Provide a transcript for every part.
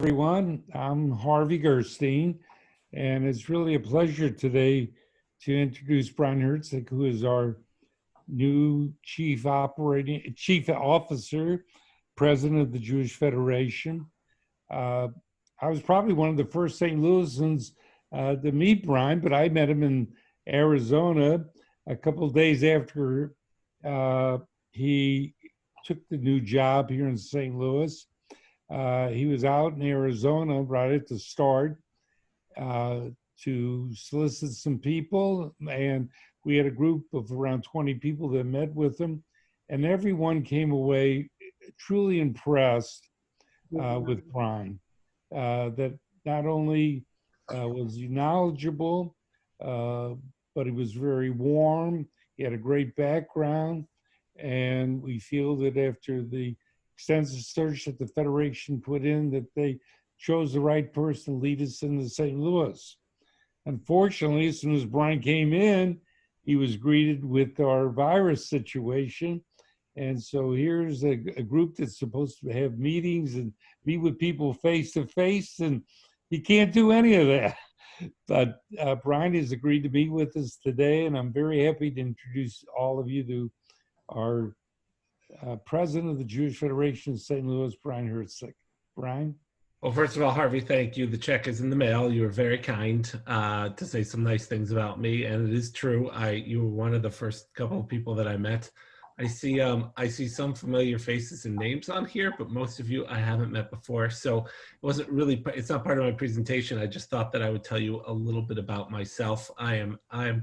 Everyone. I'm Harvey Gerstein, and it's really a pleasure today to introduce Brian Herstig, who is our new chief officer, president of the Jewish Federation. Uh, I was probably one of the first St. Louisans to meet Brian, but I met him in Arizona a couple of days after he took the new job here in St. Louis. He was out in Arizona right at the start uh, to solicit some people, and we had a group of around 20 people that met with him, and everyone came away truly impressed with Brian. That not only was he knowledgeable, uh, but he was very warm. He had a great background, and we feel that after the extensive search that the Federation put in, that they chose the right person to lead us into St. Louis. Unfortunately, as soon as Brian came in, he was greeted with our virus situation. And so here's a group that's supposed to have meetings and meet with people face to face, and he can't do any of that. But Brian has agreed to meet with us today, and I'm very happy to introduce all of you to our president of the Jewish Federation of St. Louis, Brian Herstig. Brian? Well, first of all, Harvey, thank you. The check is in the mail. You were very kind to say some nice things about me, and it is true. You were one of the first couple of people that I met. I see some familiar faces and names on here, but most of you I haven't met before. So it's not part of my presentation. I just thought that I would tell you a little bit about myself. I am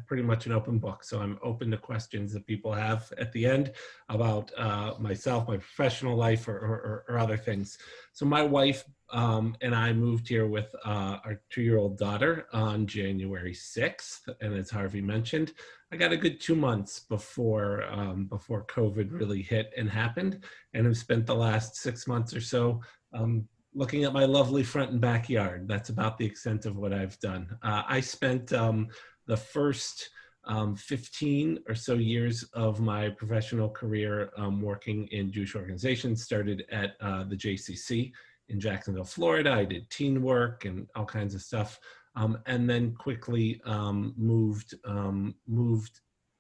pretty much an open book, so I'm open to questions that people have at the end about myself, my professional life, or other things. So my wife and I moved here with our 2-year-old daughter on January 6th. And as Harvey mentioned, I got a good 2 months before COVID really hit and happened. And I've spent the last 6 months or so looking at my lovely front and backyard. That's about the extent of what I've done. I spent the first 15 or so years of my professional career working in Jewish organizations. Started at the JCC in Jacksonville, Florida. I did teen work and all kinds of stuff, and then quickly moved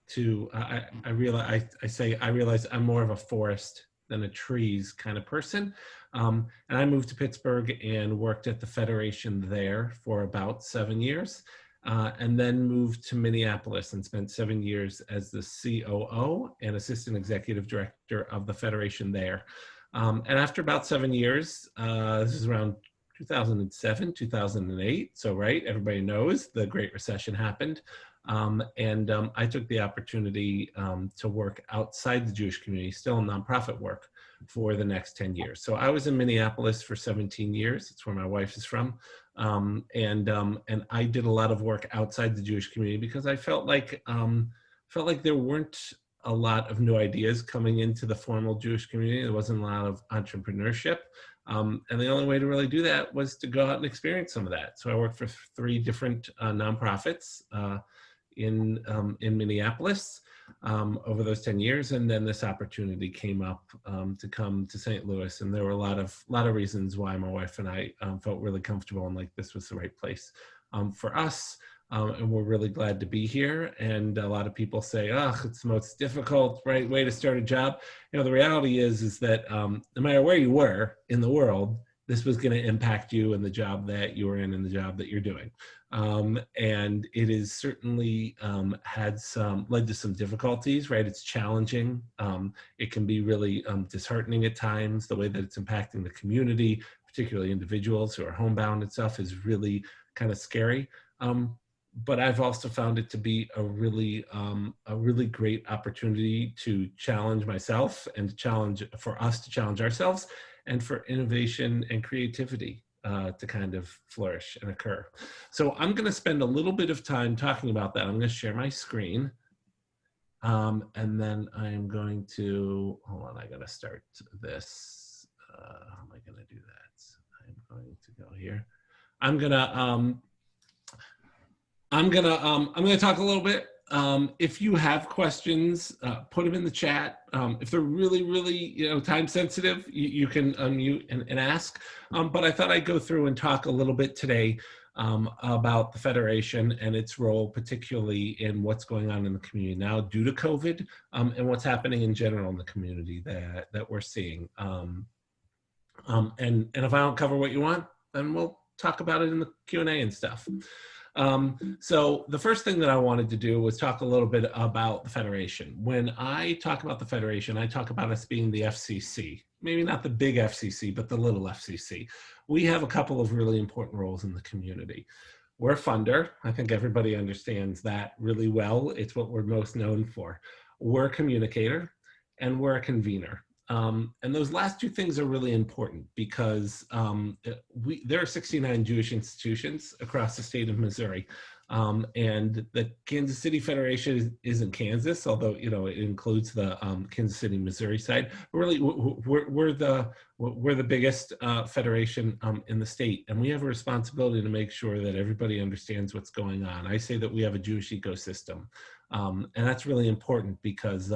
to. I realize I'm more of a forest than a trees kind of person, and I moved to Pittsburgh and worked at the Federation there for about 7 years. And then moved to Minneapolis and spent 7 years as the COO and Assistant Executive Director of the Federation there. And after about 7 years, this is around 2007, 2008. So, right, everybody knows the Great Recession happened. I took the opportunity to work outside the Jewish community, still in nonprofit work, for the next 10 years. So I was in Minneapolis for 17 years. That's where my wife is from. And I did a lot of work outside the Jewish community because I felt like there weren't a lot of new ideas coming into the formal Jewish community. There wasn't a lot of entrepreneurship. And the only way to really do that was to go out and experience some of that. So I worked for 3 different nonprofits in Minneapolis over those 10 years. And then this opportunity came up to come to St. Louis. And there were a lot of reasons why my wife and I felt really comfortable and like this was the right place for us. And we're really glad to be here. And a lot of people say, oh, it's the most difficult way to start a job. You know, the reality is that no matter where you were in the world, this was going to impact you in the job that you were in and the job that you're doing. And it is certainly led to some difficulties, right? It's challenging. It can be really disheartening at times. The way that it's impacting the community, particularly individuals who are homebound and stuff, is really kind of scary. But I've also found it to be a really great opportunity to challenge myself and for us to challenge ourselves, and for innovation and creativity to kind of flourish and occur. So I'm going to spend a little bit of time talking about that. I'm going to share my screen. And then I'm going to, hold on, I got to start this. How am I going to do that? I'm going to go here. I'm going to talk a little bit If you have questions, put them in the chat. If they're really, really, time sensitive, you can unmute and ask. But I thought I'd go through and talk a little bit today about the Federation and its role, particularly in what's going on in the community now due to COVID, and what's happening in general in the community that we're seeing. And if I don't cover what you want, then we'll talk about it in the Q&A and stuff. So the first thing that I wanted to do was talk a little bit about the Federation. When I talk about the Federation, I talk about us being the FCC, maybe not the big FCC, but the little FCC. We have a couple of really important roles in the community. We're a funder. I think everybody understands that really well. It's what we're most known for. We're a communicator and we're a convener. And those last two things are really important because there are 69 Jewish institutions across the state of Missouri. And the Kansas City Federation is in Kansas, although it includes the Kansas City, Missouri side. Really, we're the biggest federation in the state, and we have a responsibility to make sure that everybody understands what's going on. I say that we have a Jewish ecosystem, and that's really important because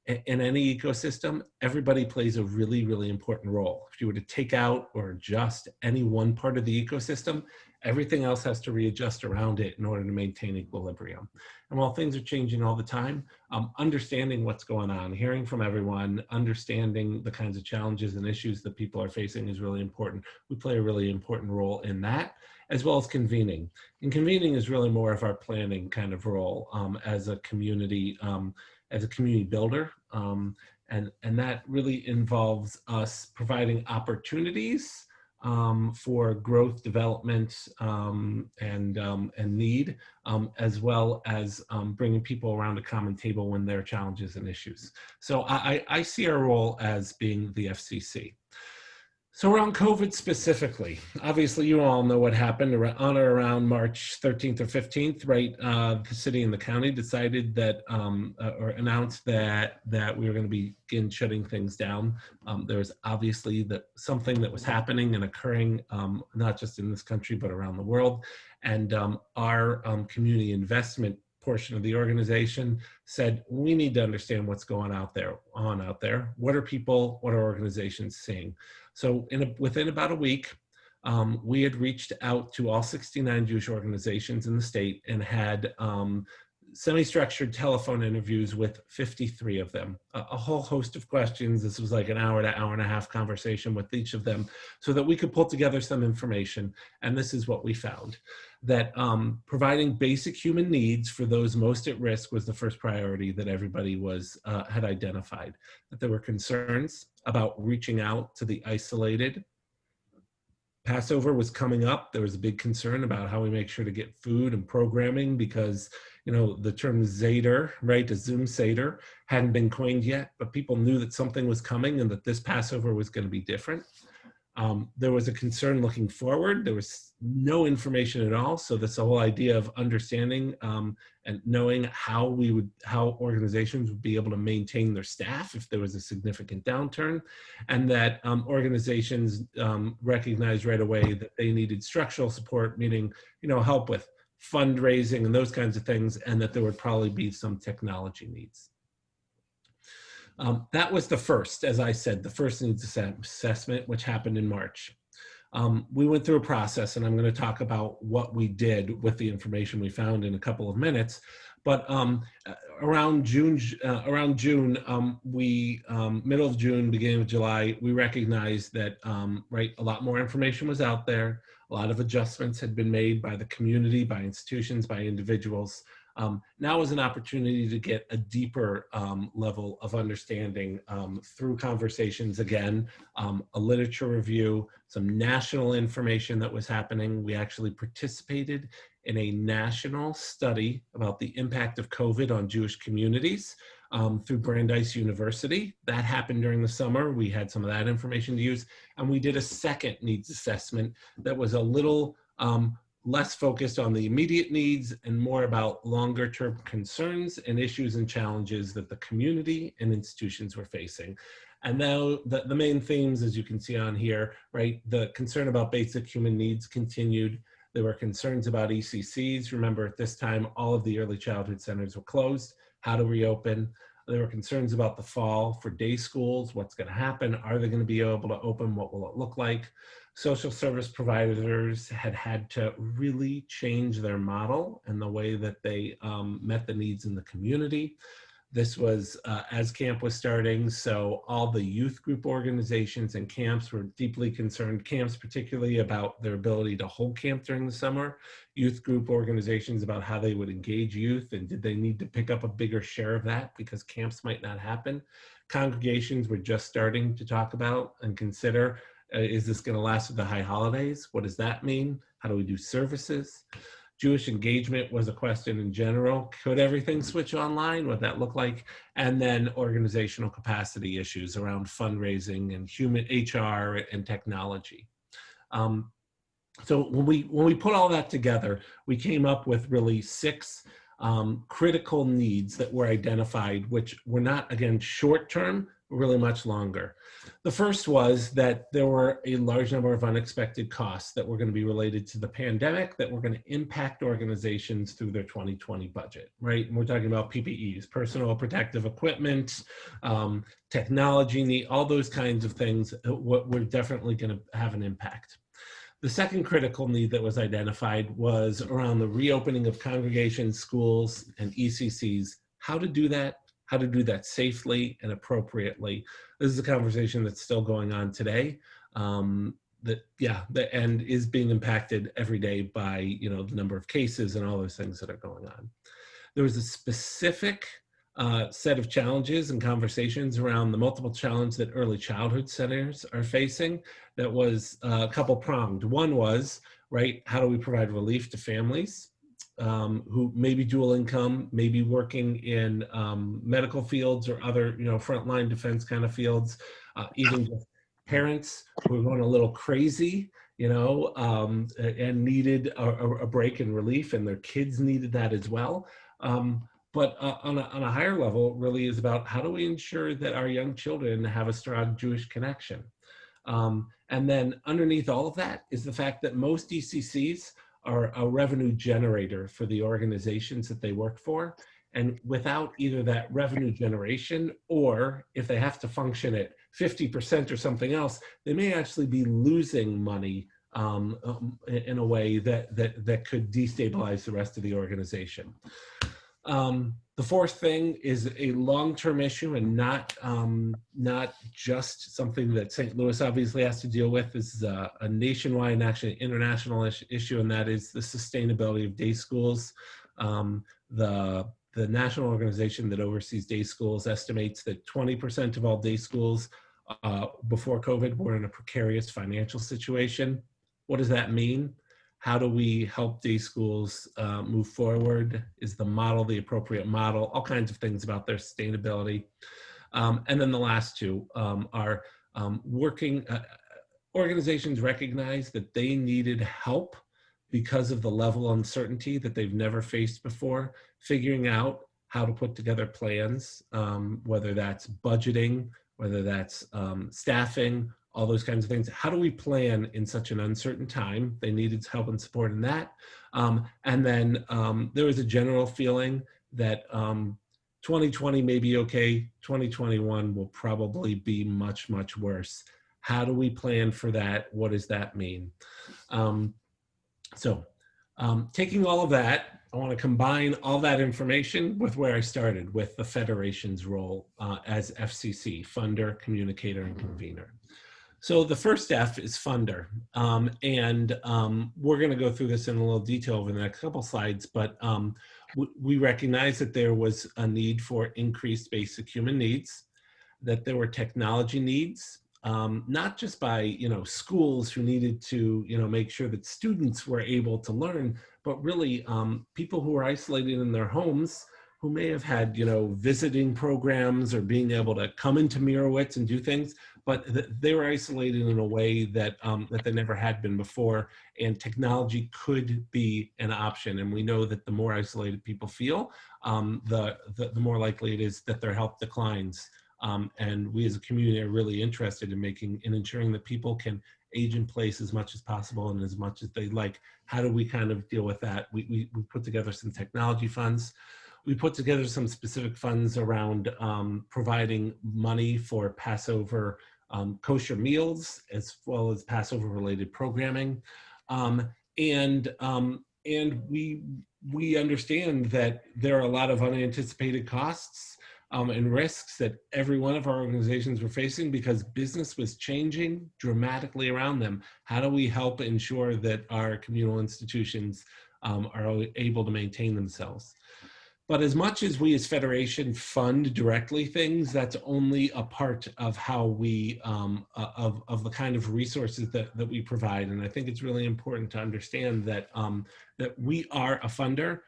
in any ecosystem, everybody plays a really, really important role. If you were to take out or adjust any one part of the ecosystem, everything else has to readjust around it in order to maintain equilibrium. And while things are changing all the time, understanding what's going on, hearing from everyone, understanding the kinds of challenges and issues that people are facing is really important. We play a really important role in that, as well as convening. And convening is really more of our planning kind of role as a community builder. And that really involves us providing opportunities for growth, development, and need, as well as bringing people around a common table when there are challenges and issues. So I see our role as being the FCC. So around COVID specifically, obviously you all know what happened on or around March 13th or 15th, right? The city and the county decided that, or announced that we were going to begin shutting things down. There was obviously something that was happening and occurring, not just in this country, but around the world. And our community investment portion of the organization said, we need to understand what's going on out there. What are organizations seeing? So within about a week, we had reached out to all 69 Jewish organizations in the state and had semi-structured telephone interviews with 53 of them, a whole host of questions. This was like an hour to hour and a half conversation with each of them so that we could pull together some information. And this is what we found, that providing basic human needs for those most at risk was the first priority that everybody had identified, that there were concerns about reaching out to the isolated. Passover was coming up. There was a big concern about how we make sure to get food and programming because, the term Seder, right, a Zoom Seder, hadn't been coined yet, but people knew that something was coming and that this Passover was going to be different. There was a concern looking forward. There was no information at all. So this whole idea of understanding and knowing how organizations would be able to maintain their staff if there was a significant downturn, and that organizations recognized right away that they needed structural support, meaning, help with fundraising and those kinds of things, and that there would probably be some technology needs. That was the first, as I said, the first needs assessment, which happened in March. We went through a process, and I'm going to talk about what we did with the information we found in a couple of minutes. But around June, middle of June, beginning of July, we recognized that a lot more information was out there. A lot of adjustments had been made by the community, by institutions, by individuals. Now is an opportunity to get a deeper level of understanding through conversations again, a literature review, some national information that was happening. We actually participated in a national study about the impact of COVID on Jewish communities through Brandeis University. That happened during the summer. We had some of that information to use. And we did a second needs assessment that was a little less focused on the immediate needs and more about longer term concerns and issues and challenges that the community and institutions were facing. And now the main themes, as you can see on here, right, the concern about basic human needs continued. There were concerns about ECCs. Remember, at this time, all of the early childhood centers were closed. How to reopen. There were concerns about the fall for day schools. What's going to happen? Are they going to be able to open? What will it look like? Social service providers had to really change their model and the way that they met the needs in the community. This was as camp was starting, so all the youth group organizations and camps were deeply concerned, camps particularly about their ability to hold camp during the summer, youth group organizations about how they would engage youth and did they need to pick up a bigger share of that because camps might not happen. Congregations were just starting to talk about and consider, is this going to last through the high holidays? What does that mean? How do we do services? Jewish engagement was a question in general. Could everything switch online? What that look like? And then organizational capacity issues around fundraising and human HR and technology. So when we put all that together, we came up with really 6 critical needs that were identified, which were not, again, short-term, really much longer. The first was that there were a large number of unexpected costs that were going to be related to the pandemic that were going to impact organizations through their 2020 budget, right? And we're talking about PPEs, personal protective equipment, technology need, all those kinds of things were definitely going to have an impact. The second critical need that was identified was around the reopening of congregations, schools, and ECCs, how to do that, how to do that safely and appropriately. This is a conversation that's still going on today. And is being impacted every day by the number of cases and all those things that are going on. There was a specific set of challenges and conversations around the multiple challenge that early childhood centers are facing that was a couple pronged. One was, right, how do we provide relief to families who may be dual income, maybe working in medical fields or other, frontline defense kind of fields, even just parents who are going a little crazy, and needed a break and relief, and their kids needed that as well. But on a higher level, really is about how do we ensure that our young children have a strong Jewish connection? And then underneath all of that is the fact that most ECCs are a revenue generator for the organizations that they work for. And without either that revenue generation, or if they have to function at 50% or something else, they may actually be losing money in a way that could destabilize the rest of the organization. The fourth thing is a long-term issue and not just something that St. Louis obviously has to deal with. This is a nationwide and actually international issue, and that is the sustainability of day schools. The national organization that oversees day schools estimates that 20% of all day schools before COVID were in a precarious financial situation. What does that mean? How do we help day schools move forward? Is the model the appropriate model? All kinds of things about their sustainability. And then the last two are working, organizations recognize that they needed help because of the level of uncertainty that they've never faced before, figuring out how to put together plans, whether that's budgeting, whether that's staffing, all those kinds of things. How do we plan in such an uncertain time? They needed help and support in that. And then there was a general feeling that 2020 may be okay, 2021 will probably be much, much worse. How do we plan for that? What does that mean? Taking all of that, I want to combine all that information with where I started, with the Federation's role as FCC, funder, communicator, and convener. So the first F is funder, and we're going to go through this in a little detail over the next couple slides, but we recognize that there was a need for increased basic human needs, that there were technology needs, not just by schools who needed to make sure that students were able to learn, but really people who were isolated in their homes who may have had visiting programs or being able to come into Mirowitz and do things, but they were isolated in a way that that they never had been before, and technology could be an option. And we know that the more isolated people feel, the more likely it is that their health declines. And we as a community are really interested in ensuring that people can age in place as much as possible and as much as they like. How do we kind of deal with that? We put together some technology funds. We put together some specific funds around providing money for Passover kosher meals, as well as Passover related programming. And we understand that there are a lot of unanticipated costs and risks that every one of our organizations were facing because business was changing dramatically around them. How do we help ensure that our communal institutions are able to maintain themselves? But as much as we as Federation fund directly things, that's only a part of how we, of the kind of resources that we provide. And I think it's really important to understand that, that we are a funder,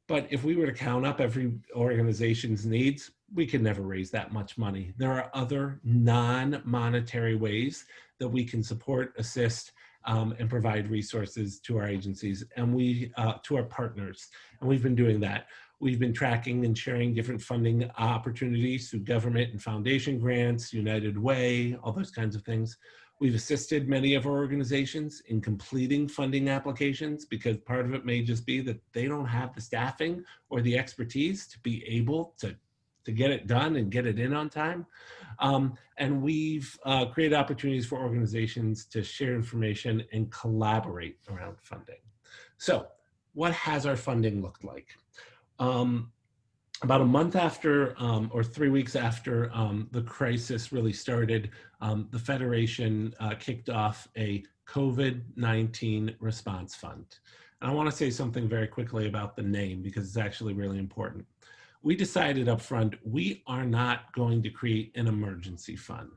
but if we were to count up every organization's needs, we could never raise that much money. There are other non-monetary ways that we can support, assist, and provide resources to our agencies and to our partners. And we've been doing that. We've been tracking and sharing different funding opportunities through government and foundation grants, United Way, all those kinds of things. We've assisted many of our organizations in completing funding applications because part of it may just be that they don't have the staffing or the expertise to be able to get it done and get it in on time. And we've created opportunities for organizations to share information and collaborate around funding. So what has our funding looked like? About a month after, or 3 weeks after the crisis really started, the Federation kicked off a COVID-19 response fund. And I want to say something very quickly about the name because it's actually really important. We decided up front, we are not going to create an emergency fund.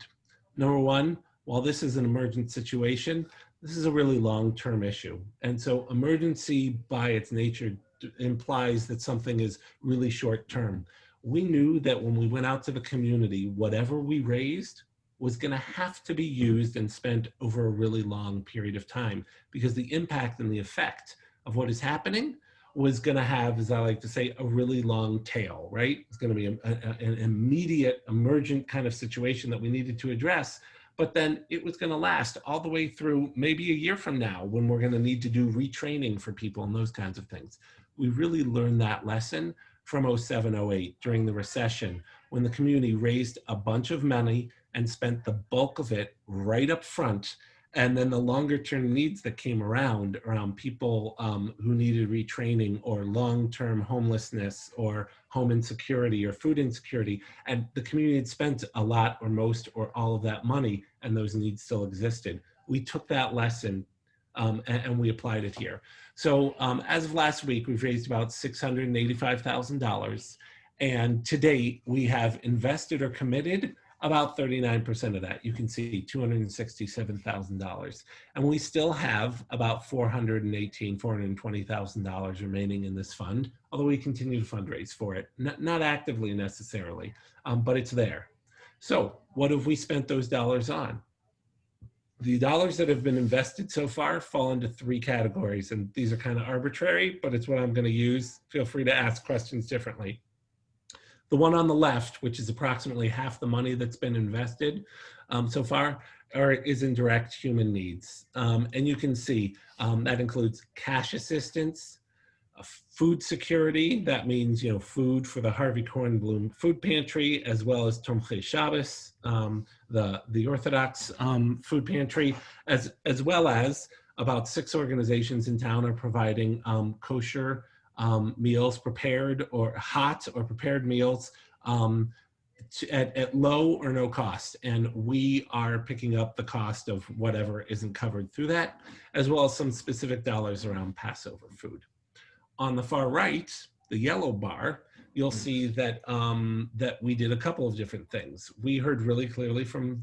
Number one, while this is an emergent situation, this is a really long-term issue. And so emergency by its nature implies that something is really short-term. We knew that when we went out to the community, whatever we raised was going to have to be used and spent over a really long period of time because the impact and the effect of what is happening was going to have, as I like to say, a really long tail, right? It's going to be an immediate, emergent kind of situation that we needed to address. But then it was going to last all the way through maybe a year from now when we're going to need to do retraining for people and those kinds of things. We really learned that lesson from 07, 08 during the recession when the community raised a bunch of money and spent the bulk of it right up front. And then the longer term needs that came around people who needed retraining or long-term homelessness or home insecurity or food insecurity. And the community had spent a lot or most or all of that money and those needs still existed. We took that lesson and we applied it here. So as of last week, we've raised about $685,000. And to date, we have invested or committed about 39% of that. You can see $267,000. And we still have about $420,000 remaining in this fund, although we continue to fundraise for it. Not actively necessarily, but it's there. So what have we spent those dollars on? The dollars that have been invested so far fall into 3 categories, and these are kind of arbitrary, but it's what I'm going to use. Feel free to ask questions differently. The one on the left, which is approximately half the money that's been invested so far, is in direct human needs. And you can see that includes cash assistance, food security. That means, food for the Harvey Kornblum food pantry, as well as Tomchei Shabbos, the Orthodox food pantry, as well as about 6 organizations in town are providing kosher meals, prepared or hot or prepared meals at low or no cost. And we are picking up the cost of whatever isn't covered through that, as well as some specific dollars around Passover food. On the far right, the yellow bar, you'll see that that we did a couple of different things. We heard really clearly from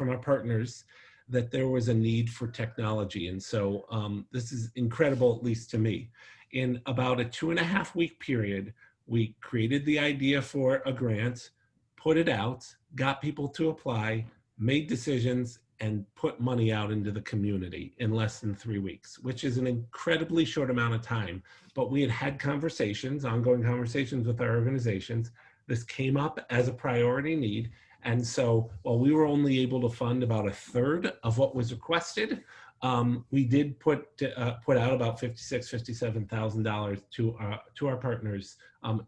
our partners that there was a need for technology. And so this is incredible, at least to me. In about a 2.5-week period, we created the idea for a grant, put it out, got people to apply, made decisions, and put money out into the community in less than 3 weeks, which is an incredibly short amount of time. But we had conversations, ongoing conversations with our organizations. This came up as a priority need, And so while we were only able to fund about a third of what was requested, we did put out about $57,000 to our partners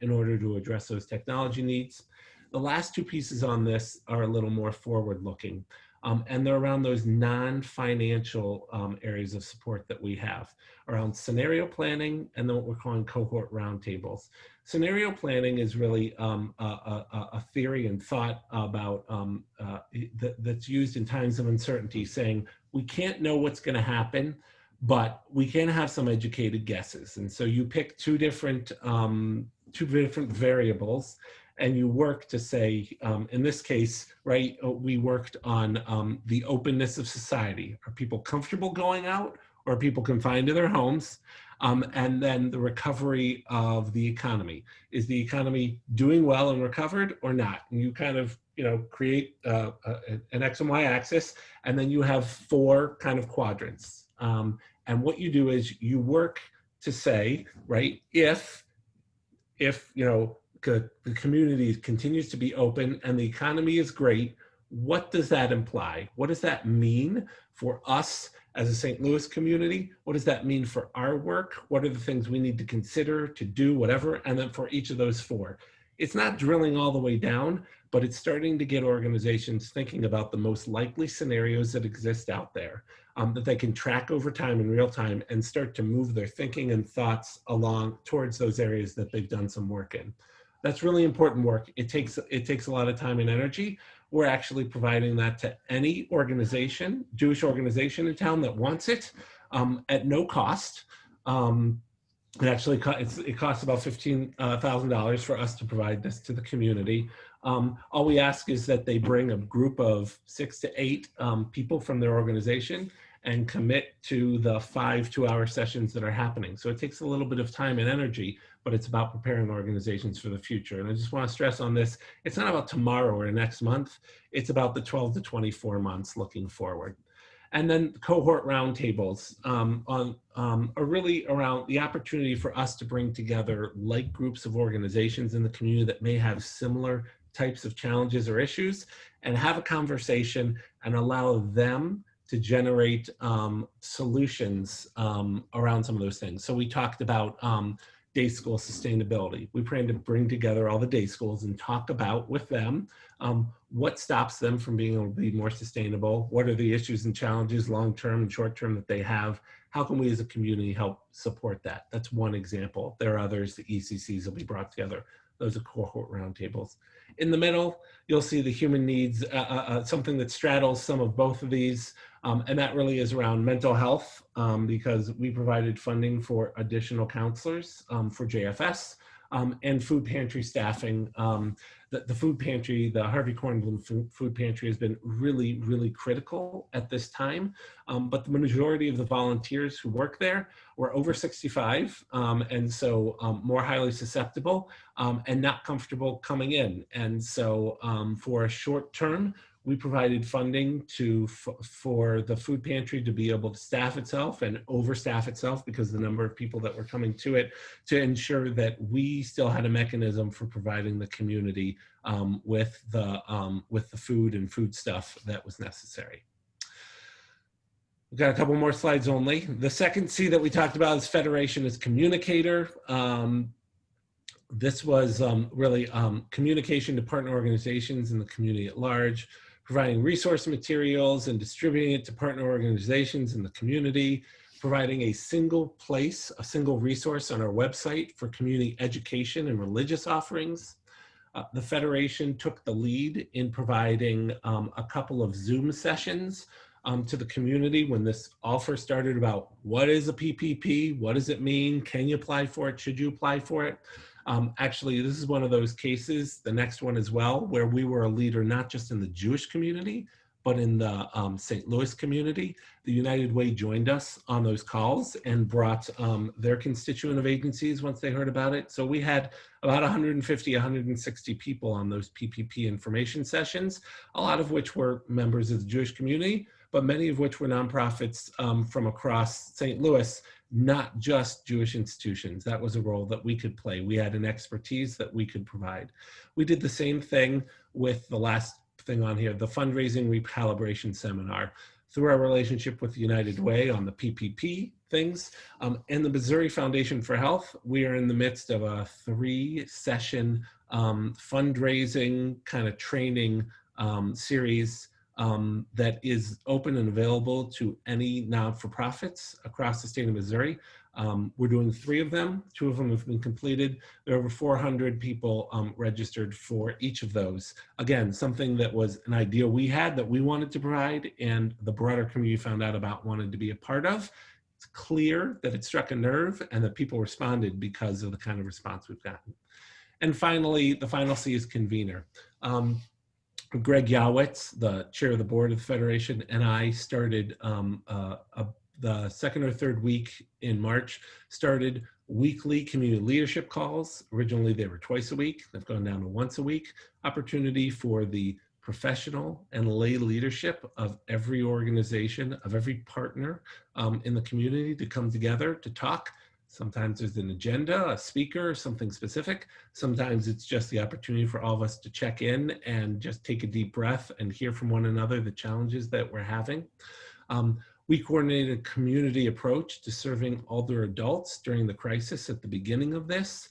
in order to address those technology needs. The last two pieces on this are a little more forward-looking, and they're around those non-financial areas of support that we have around scenario planning and then what we're calling cohort roundtables. Scenario planning is really a theory and thought about that's used in times of uncertainty, saying we can't know what's going to happen, but we can have some educated guesses. And so you pick two different variables, and you work to say, in this case, right, we worked on the openness of society. Are people comfortable going out, or are people confined to their homes? And then the recovery of the economy. Is the economy doing well and recovered or not? And you kind of, create an X and Y axis, and then you have four kind of quadrants. And what you do is you work to say, right, if the community continues to be open and the economy is great, what does that imply? What does that mean for us as a St. Louis community? What does that mean for our work? What are the things we need to consider, to do, whatever? And then for each of those four. It's not drilling all the way down, but it's starting to get organizations thinking about the most likely scenarios that exist out there, that they can track over time in real time and start to move their thinking and thoughts along towards those areas that they've done some work in. That's really important work. It takes a lot of time and energy. We're actually providing that to any organization, Jewish organization in town that wants it, at no cost. It costs about $15,000 for us to provide this to the community. All we ask is that they bring a group of 6 to 8 people from their organization and commit to the 5 2-hour sessions that are happening. So it takes a little bit of time and energy, but it's about preparing organizations for the future. And I just want to stress on this, it's not about tomorrow or next month, it's about the 12 to 24 months looking forward. And then cohort roundtables are really around the opportunity for us to bring together like groups of organizations in the community that may have similar types of challenges or issues, and have a conversation and allow them to generate solutions around some of those things. So we talked about day school sustainability. We plan to bring together all the day schools and talk about with them what stops them from being able to be more sustainable, what are the issues and challenges long-term and short-term that they have, how can we as a community help support that? That's one example. There are others, the ECCs will be brought together. Those are cohort roundtables. In the middle, you'll see the human needs, something that straddles some of both of these, and that really is around mental health, because we provided funding for additional counselors for JFS, and food pantry staffing. The food pantry, the Harvey Kornblum food pantry has been really, really critical at this time, but the majority of the volunteers who work there were over 65, and so more highly susceptible and not comfortable coming in. And so for a short term, we provided funding for the food pantry to be able to staff itself and overstaff itself because of the number of people that were coming to it, to ensure that we still had a mechanism for providing the community with the food and food stuff that was necessary. We've got a couple more slides only. The second C that we talked about is Federation as communicator. This was really communication to partner organizations in the community at large, providing resource materials and distributing it to partner organizations in the community, providing a single place, a single resource on our website for community education and religious offerings. The Federation took the lead in providing a couple of Zoom sessions to the community when this all first started about what is a PPP, what does it mean, can you apply for it, should you apply for it? Actually, this is one of those cases, the next one as well, where we were a leader not just in the Jewish community, but in the St. Louis community. The United Way joined us on those calls and brought their constituent of agencies once they heard about it. So we had about 150, 160 people on those PPP information sessions, a lot of which were members of the Jewish community, but many of which were nonprofits from across St. Louis, not just Jewish institutions. That was a role that we could play. We had an expertise that we could provide. We did the same thing with the last thing on here, the fundraising recalibration seminar. Through our relationship with United Way on the PPP things and the Missouri Foundation for Health, we are in the midst of a 3-session fundraising kind of training series that is open and available to any non-for-profits across the state of Missouri. We're doing 3 of them. 2 of them have been completed. There are over 400 people registered for each of those. Again, something that was an idea we had that we wanted to provide and the broader community found out about, wanted to be a part of. It's clear that it struck a nerve and that people responded because of the kind of response we've gotten. And finally, the final C is convener. Greg Yowitz, the chair of the board of the Federation, and I started the second or third week in March, started weekly community leadership calls. Originally, they were twice a week. They've gone down to once a week. Opportunity for the professional and lay leadership of every organization, of every partner in the community to come together to talk. Sometimes there's an agenda, a speaker, something specific. Sometimes it's just the opportunity for all of us to check in and just take a deep breath and hear from one another the challenges that we're having. We coordinated a community approach to serving older adults during the crisis at the beginning of this,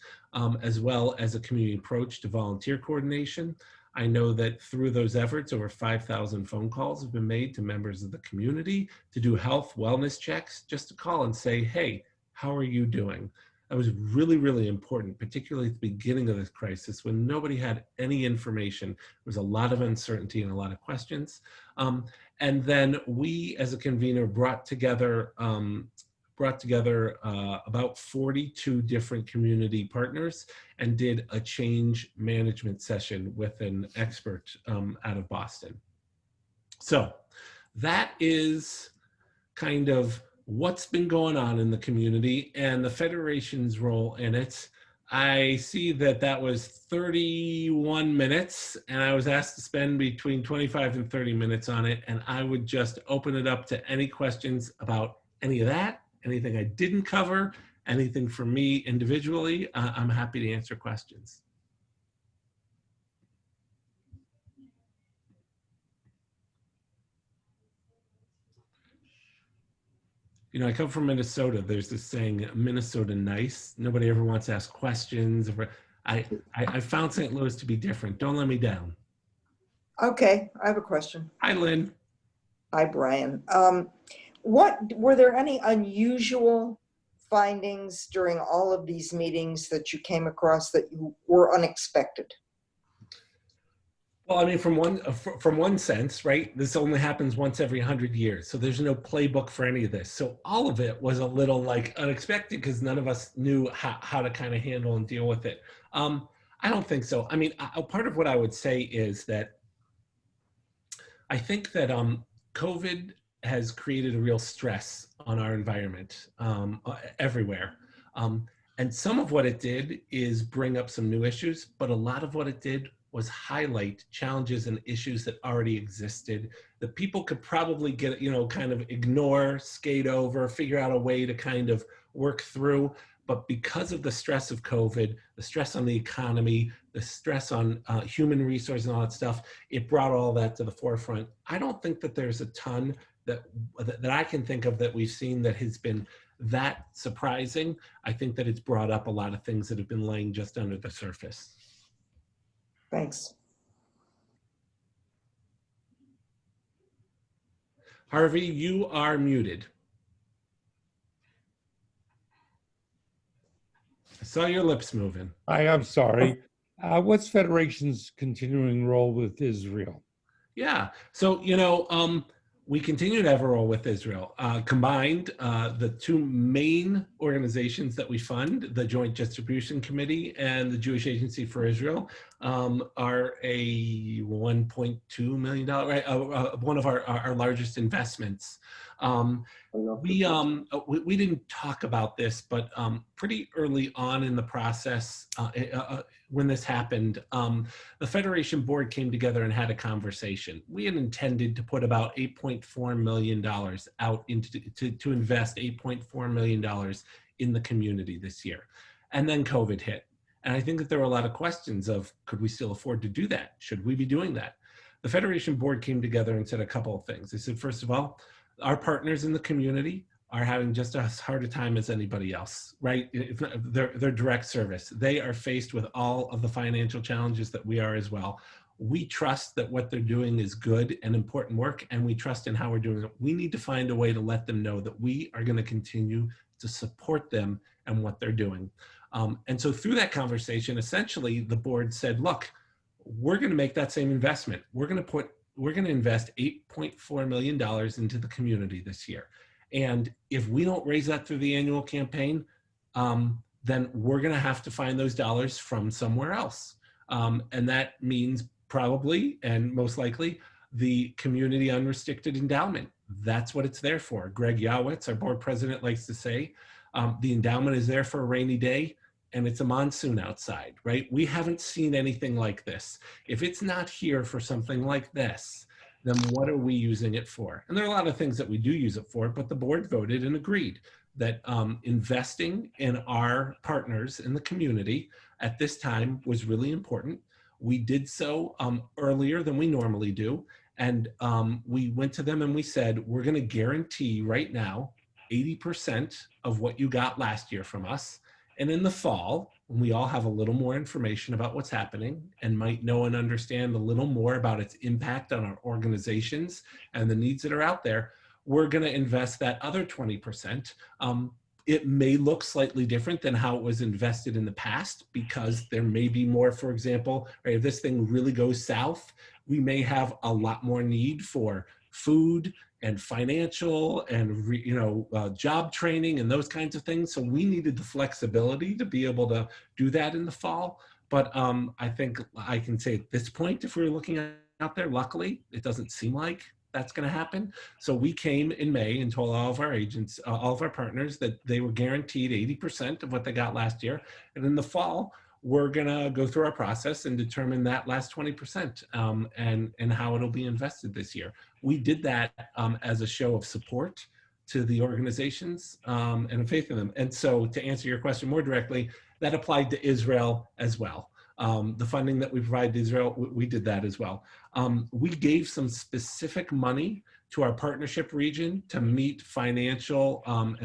as well as a community approach to volunteer coordination. I know that through those efforts, over 5,000 phone calls have been made to members of the community to do health wellness checks, just to call and say, hey, how are you doing? That was really, really important, particularly at the beginning of this crisis when nobody had any information. There was a lot of uncertainty and a lot of questions. And then we, as a convener, brought together about 42 different community partners and did a change management session with an expert out of Boston. So that is kind of what's been going on in the community and the Federation's role in it. I see that that was 31 minutes and I was asked to spend between 25 and 30 minutes on it. And I would just open it up to any questions about any of that, anything I didn't cover, anything for me individually. I'm happy to answer questions. You know, I come from Minnesota. There's this saying, Minnesota nice. Nobody ever wants to ask questions. I found St. Louis to be different. Don't let me down. Okay, I have a question. Hi, Lynn. Hi, Brian. Were there any unusual findings during all of these meetings that you came across that you were unexpected? Well, I mean, from one sense, right, this only happens once every 100 years. So there's no playbook for any of this. So all of it was a little like unexpected because none of us knew how to kind of handle and deal with it. I don't think so. I mean, part of what I would say is that I think that COVID has created a real stress on our environment everywhere. And some of what it did is bring up some new issues, but a lot of what it did was highlight challenges and issues that already existed that people could probably get, you know, kind of ignore, skate over, figure out a way to kind of work through. But because of the stress of COVID, the stress on the economy, the stress on human resources and all that stuff, it brought all that to the forefront. I don't think that there's a ton that I can think of that we've seen that has been that surprising. I think that it's brought up a lot of things that have been laying just under the surface. Thanks. Harvey, you are muted. I saw your lips moving. I'm sorry. What's Federation's continuing role with Israel? Yeah, so, you know, we continue to have a role with Israel. Combined, the 2 main organizations that we fund, the Joint Distribution Committee and the Jewish Agency for Israel, are a $1.2 million, one of our largest investments. We didn't talk about this, but pretty early on in the process, when this happened, the Federation board came together and had a conversation. We had intended to put about $8.4 million out to invest $8.4 million in the community this year. And then COVID hit. And I think that there were a lot of questions of, could we still afford to do that? Should we be doing that? the Federation board came together and said a couple of things. They said, first of all, our partners in the community are having just as hard a time as anybody else, right? If not, they're direct service. They are faced with all of the financial challenges that we are as well. We trust that what they're doing is good and important work, and we trust in how we're doing it. We need to find a way to let them know that we are going to continue to support them and what they're doing. And so through that conversation, essentially the board said, look, we're going to make that same investment. We're going to invest $8.4 million into the community this year. And if we don't raise that through the annual campaign, then we're going to have to find those dollars from somewhere else. And that means probably and most likely the community unrestricted endowment. That's what it's there for. Greg Yowitz, our board president, likes to say, the endowment is there for a rainy day and it's a monsoon outside, right? We haven't seen anything like this. If it's not here for something like this, then what are we using it for? And there are a lot of things that we do use it for, but the board voted and agreed that investing in our partners in the community at this time was really important. We did so earlier than we normally do. And we went to them and we said, we're going to guarantee right now 80% of what you got last year from us. And in the fall, when we all have a little more information about what's happening and might know and understand a little more about its impact on our organizations and the needs that are out there, we're going to invest that other 20%. It may look slightly different than how it was invested in the past because there may be more, for example, right, if this thing really goes south, we may have a lot more need for food and financial and job training and those kinds of things. So we needed the flexibility to be able to do that in the fall. But I think I can say at this point, if we were looking out there, luckily, it doesn't seem like that's going to happen. So we came in May and told all of our agents, all of our partners that they were guaranteed 80% of what they got last year. And in the fall, we're going to go through our process and determine that last 20% and how it'll be invested this year. We did that as a show of support to the organizations and a faith in them. And so to answer your question more directly, that applied to Israel as well. The funding that we provide to Israel, we did that as well. We gave some specific money to our partnership region to meet financial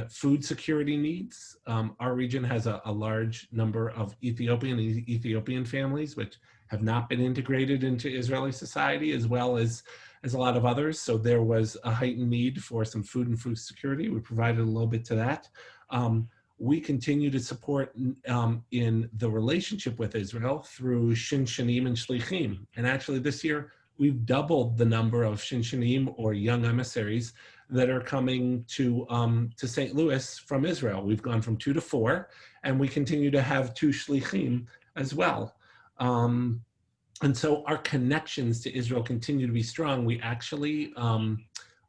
food security needs. Our region has a large number of Ethiopian families which have not been integrated into Israeli society as well as a lot of others. So there was a heightened need for some food and food security. We provided a little bit to that. We continue to support in the relationship with Israel through Shinshanim and Shlichim. And actually this year, we've doubled the number of Shinshanim or young emissaries that are coming to St. Louis from Israel. We've gone from 2 to 4, and we continue to have 2 Shlichim as well. And so our connections to Israel continue to be strong. We actually,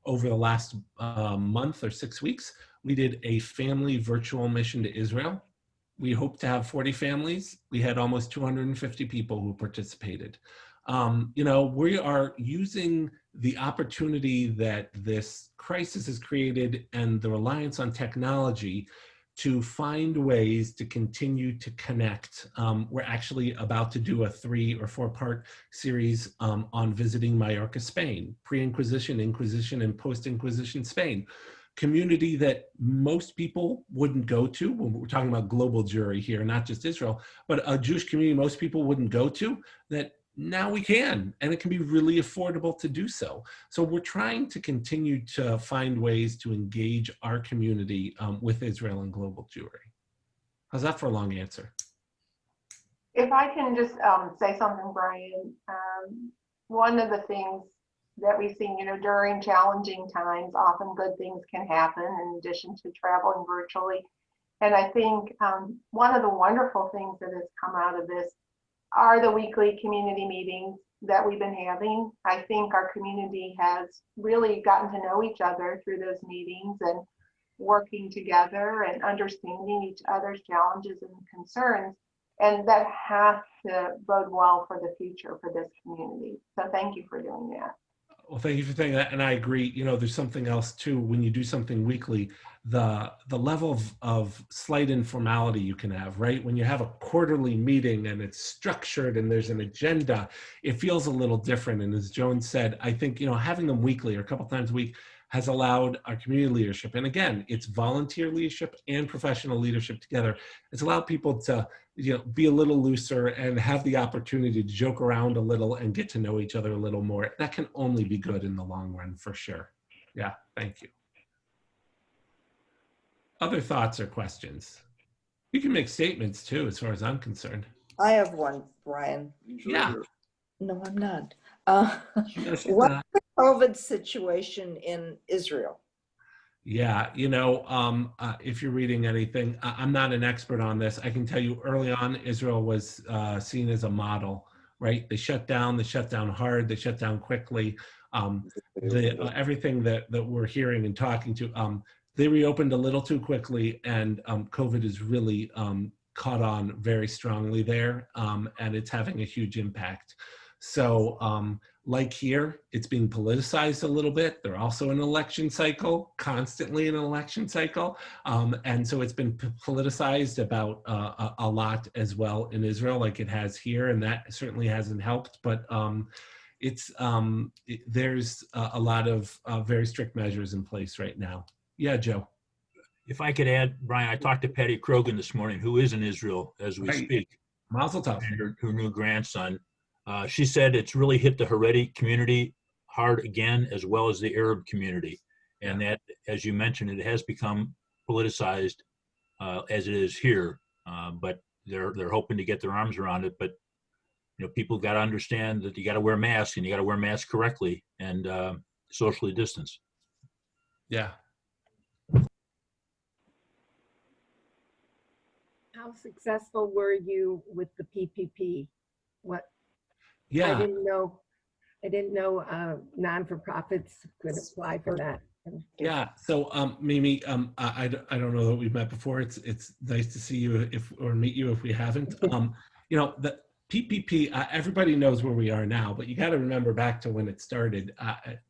over the last month or 6 weeks, we did a family virtual mission to Israel. We hope to have 40 families. We had almost 250 people who participated. We are using the opportunity that this crisis has created and the reliance on technology to find ways to continue to connect. We're actually about to do a 3 or 4-part series on visiting Mallorca, Spain, pre-Inquisition, Inquisition, and post-Inquisition Spain. Community that most people wouldn't go to. When we're talking about global Jewry here, not just Israel, but a Jewish community most people wouldn't go to, that now we can, and it can be really affordable to do so. So we're trying to continue to find ways to engage our community with Israel and global Jewry. How's that for a long answer? If I can just say something, Brian, one of the things that we've seen, during challenging times, often good things can happen in addition to traveling virtually. And I think one of the wonderful things that has come out of this are the weekly community meetings that we've been having. I think our community has really gotten to know each other through those meetings and working together and understanding each other's challenges and concerns. And that has to bode well for the future for this community. So thank you for doing that. Well, thank you for saying that, and I agree. You know, there's something else too. When you do something weekly, the level of slight informality you can have, right? When you have a quarterly meeting and it's structured and there's an agenda, it feels a little different. And as Joan said, I think, you know, having them weekly or a couple times a week has allowed our community leadership, and again, it's volunteer leadership and professional leadership together. It's allowed people to, you know, be a little looser and have the opportunity to joke around a little and get to know each other a little more. That can only be good in the long run, for sure. Yeah, thank you. Other thoughts or questions? You can make statements too, as far as I'm concerned. I have one, Brian. Yeah. No, I'm not. No, she's What's not. the COVID situation in Israel? Yeah, you know, if you're reading anything, I'm not an expert on this. I can tell you early on, Israel was seen as a model, right? They shut down hard, they shut down quickly. Everything that we're hearing and talking to, they reopened a little too quickly, and COVID is really caught on very strongly there, and it's having a huge impact. So like here, it's being politicized a little bit. They're also in an election cycle, constantly in an election cycle. And so it's been politicized about a lot as well in Israel, like it has here, and that certainly hasn't helped. But there's a lot of very strict measures in place right now. Yeah, Joe. If I could add, Brian, I talked to Patty Krogan this morning, who is in Israel as we Right. speak, Mazel tov. and her new grandson. She said it's really hit the Haredi community hard again, as well as the Arab community. And that, as you mentioned, it has become politicized as it is here. But they're hoping to get their arms around it. But you know, people got to understand that you got to wear masks, and you got to wear masks correctly and socially distance. Yeah. How successful were you with the PPP? What? Yeah. I didn't know non-for-profits could apply for that. Yeah. So, Mimi, I don't know that we've met before. It's nice to see you or meet you if we haven't. You know, the PPP, everybody knows where we are now, but you got to remember back to when it started.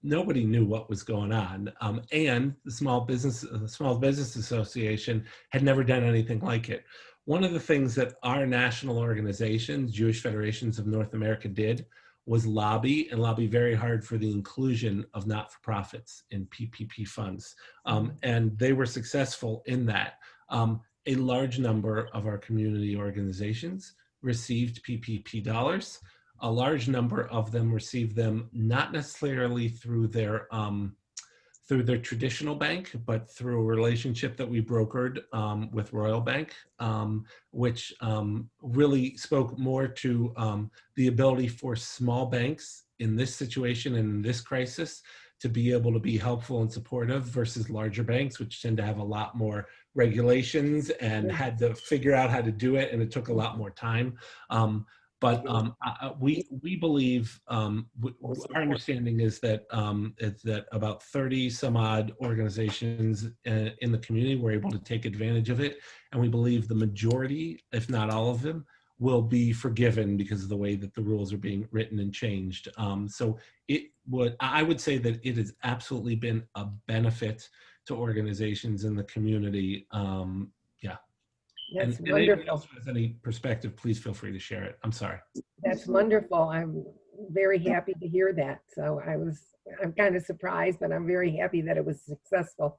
Nobody knew what was going on, and the Small Business Association had never done anything like it. One of the things that our national organizations, Jewish Federations of North America, did was lobby very hard for the inclusion of not-for-profits in PPP funds. And they were successful in that. A large number of our community organizations received PPP dollars. A large number of them received them not necessarily through their traditional bank, but through a relationship that we brokered with Royal Bank, which really spoke more to the ability for small banks in this situation and in this crisis to be able to be helpful and supportive versus larger banks, which tend to have a lot more regulations and had to figure out how to do it, and it took a lot more time. But we believe, our understanding is that about 30 some odd organizations in the community were able to take advantage of it. And we believe the majority, if not all of them, will be forgiven because of the way that the rules are being written and changed. So I would say that it has absolutely been a benefit to organizations in the community. That's and anyone wonderful. else who has any perspective, please feel free to share it. I'm sorry. That's wonderful. I'm very happy to hear that. So I'm kind of surprised, but I'm very happy that it was successful.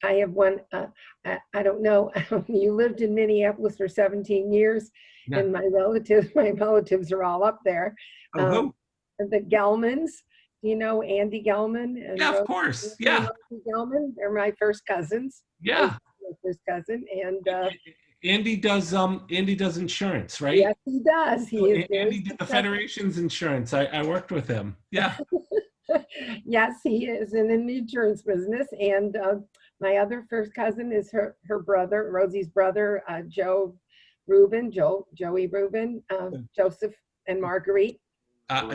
I have one, I don't know, you lived in Minneapolis for 17 years, Yeah. and my relatives are all up there. Oh, The Gelmans, do you know Andy Gelman? And yeah, of Rosie- course. Yeah. Rosie Gelman, they're my first cousins. Yeah. My first cousin, and Andy does insurance, right? yes, he does. He is very Andy did the successful. Federation's insurance. I worked with him. Yeah. Yes, he is in the insurance business. And my other first cousin is her brother, Rosie's brother, Joey Rubin, Joseph and Marguerite.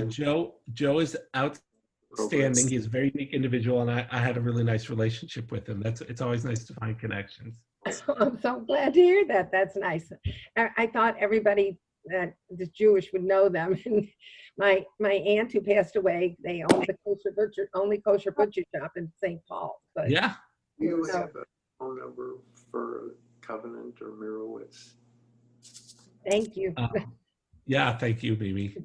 Joe is outstanding. He's a very unique individual, and I had a really nice relationship with him. It's always nice to find connections. I'm so glad to hear that. That's nice. I thought everybody that the Jewish would know them. And my aunt who passed away, they owned the only kosher butcher shop in St. Paul. But Yeah. You So- have a phone number for Covenant or Mirowitz? thank you. Yeah, thank you, Mimi.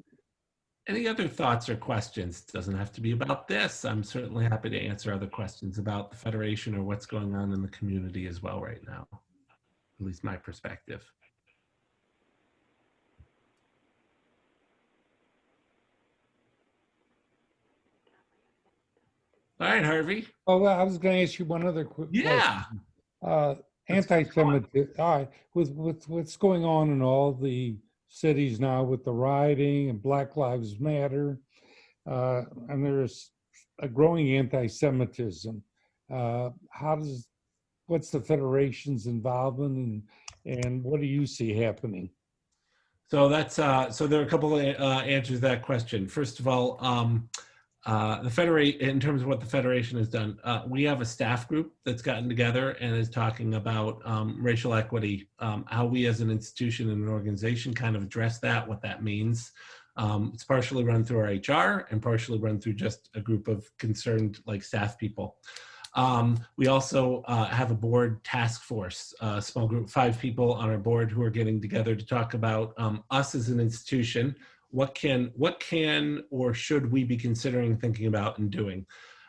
Any other thoughts or questions? Doesn't have to be about this. I'm certainly happy to answer other questions about the Federation or what's going on in the community as well right now, at least my perspective. All right, Harvey. Oh, well, I was going to ask you one other quick Yeah. question. Anti-Semitism, with what's going on in all the cities now with the rioting and Black Lives Matter, and there's a growing anti-Semitism. What's the Federation's involvement and what do you see happening? So that's so there are a couple of answers to that question. First of all, the Federation, in terms of what the Federation has done, we have a staff group that's gotten together and is talking about racial equity, how we as an institution and an organization kind of address that, what that means. It's partially run through our HR and partially run through just a group of concerned staff people. We also have a board task force, a small group, 5 people on our board who are getting together to talk about us as an institution. What can or should we be considering thinking about and doing?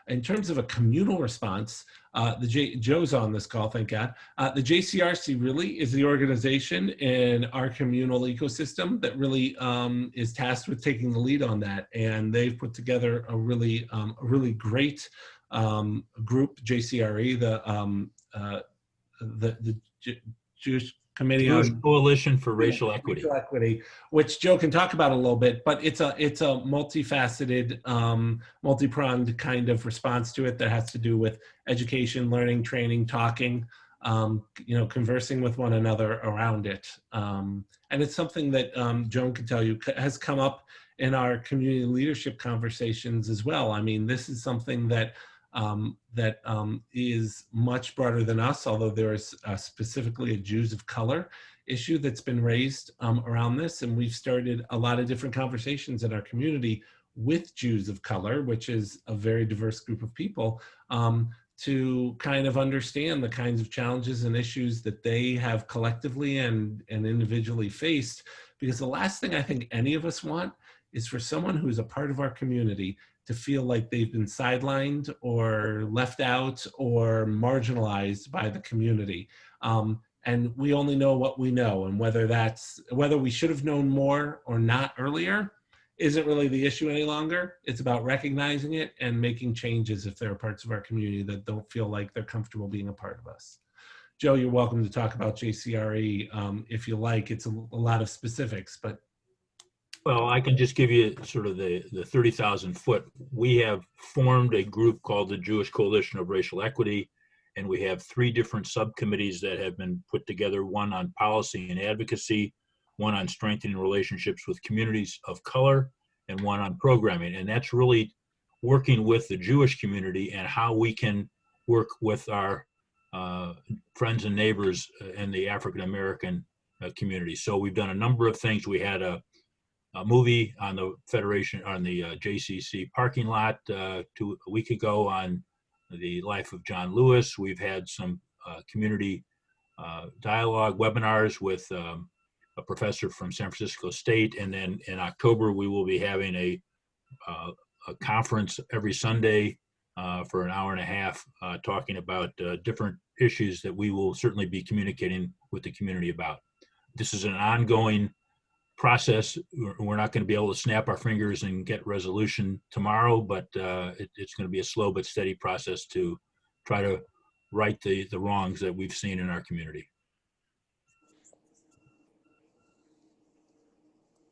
In terms of a communal response, Joe's on this call, thank God. The JCRC really is the organization in our communal ecosystem that really is tasked with taking the lead on that. And they've put together a really great group, JCRE, the Jewish Committee Jewish on Coalition for Racial Equity. Racial equity, which Joe can talk about a little bit, but it's a multifaceted, multi-pronged kind of response to it that has to do with education, learning, training, talking, conversing with one another around it. And it's something that Joan can tell you has come up in our community leadership conversations as well. I mean, this is something that is much broader than us, although there is specifically a Jews of color issue that's been raised around this. And we've started a lot of different conversations in our community with Jews of color, which is a very diverse group of people, to kind of understand the kinds of challenges and issues that they have collectively and individually faced. Because the last thing I think any of us want is for someone who is a part of our community to feel like they've been sidelined or left out or marginalized by the community. And we only know what we know, and whether we should have known more or not earlier isn't really the issue any longer. It's about recognizing it and making changes if there are parts of our community that don't feel like they're comfortable being a part of us. Joe, you're welcome to talk about JCRE if you like. It's a lot of specifics, but Well, I can just give you sort of the 30,000 foot. We have formed a group called the Jewish Coalition of Racial Equity, and we have 3 different subcommittees that have been put together, one on policy and advocacy, one on strengthening relationships with communities of color, and one on programming. And that's really working with the Jewish community and how we can work with our friends and neighbors in the African-American community. So we've done a number of things. We had a movie on the Federation, on the JCC parking lot a week ago on the life of John Lewis. We've had some community dialogue webinars with a professor from San Francisco State. And then in October, we will be having a conference every Sunday for an hour and a half talking about different issues that we will certainly be communicating with the community about. This is an ongoing process. We're not going to be able to snap our fingers and get resolution tomorrow, but it's going to be a slow but steady process to try to right the wrongs that we've seen in our community.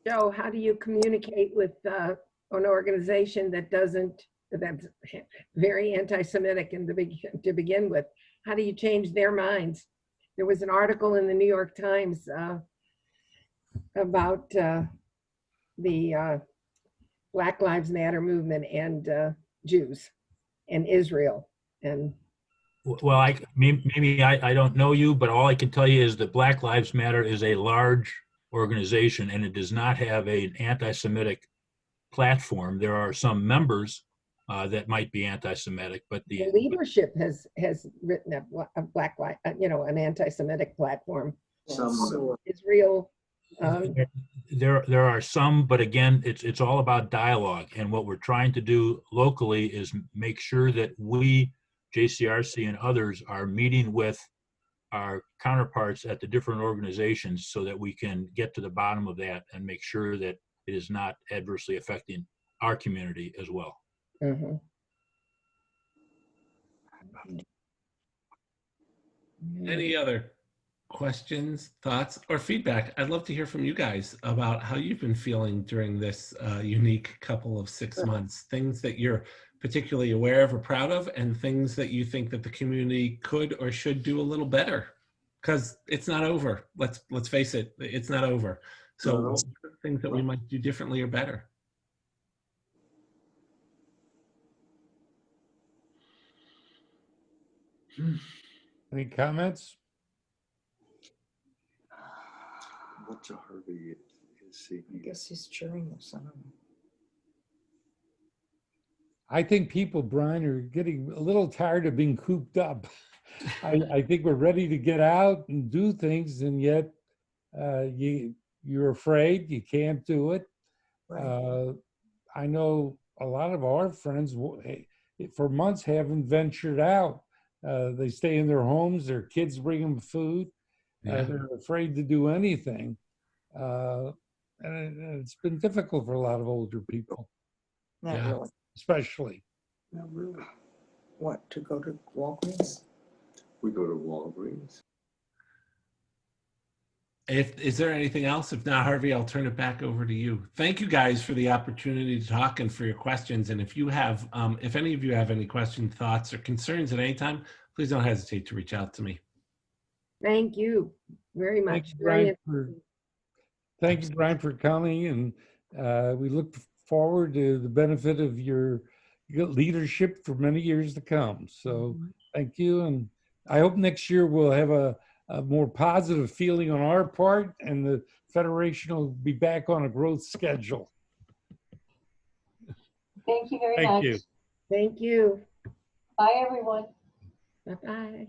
Joe, how do you communicate with an organization that's very anti-Semitic to begin with? How do you change their minds? There was an article in the New York Times about the Black Lives Matter movement and Jews and Israel. And well, maybe I don't know you, but all I can tell you is that Black Lives Matter is a large organization, and it does not have an anti-Semitic platform. There are some members that might be anti-Semitic, but The leadership has written a black, an anti-Semitic platform. Some, Israel. There are some, but again, it's all about dialogue. And what we're trying to do locally is make sure that we, JCRC and others, are meeting with our counterparts at the different organizations so that we can get to the bottom of that and make sure that it is not adversely affecting our community as well. Mhm. Any other questions, thoughts, or feedback? I'd love to hear from you guys about how you've been feeling during this unique couple of 6 months, things that you're particularly aware of or proud of, and things that you think that the community could or should do a little better. Because it's not over. Let's face it, it's not over. So No. what are things that we might do differently or better? Any comments? what's a Harvey is he? I guess he's cheering this. I don't know. I think people, Brian, are getting a little tired of being cooped up. I think we're ready to get out and do things, and yet you're afraid you can't do it. Right. I know a lot of our friends for months haven't ventured out. They stay in their homes. Their kids bring them food. Yeah. They're afraid to do anything, and it's been difficult for a lot of older people, Not Yeah. really. especially. Not really. What, to go to Walgreens? We go to Walgreens. Is there anything else? If not, Harvey, I'll turn it back over to you. Thank you guys for the opportunity to talk and for your questions. And if you have, if any of you have any questions, thoughts, or concerns at any time, please don't hesitate to reach out to me. Thank you very Thank much. you, Very Brian, thank you, Brian, for coming, and we look forward to the benefit of your leadership for many years to come. So thank you, and I hope next year we'll have a more positive feeling on our part, and the Federation will be back on a growth schedule. Thank you very Thank much. you. Thank you. Bye, everyone. Bye-bye.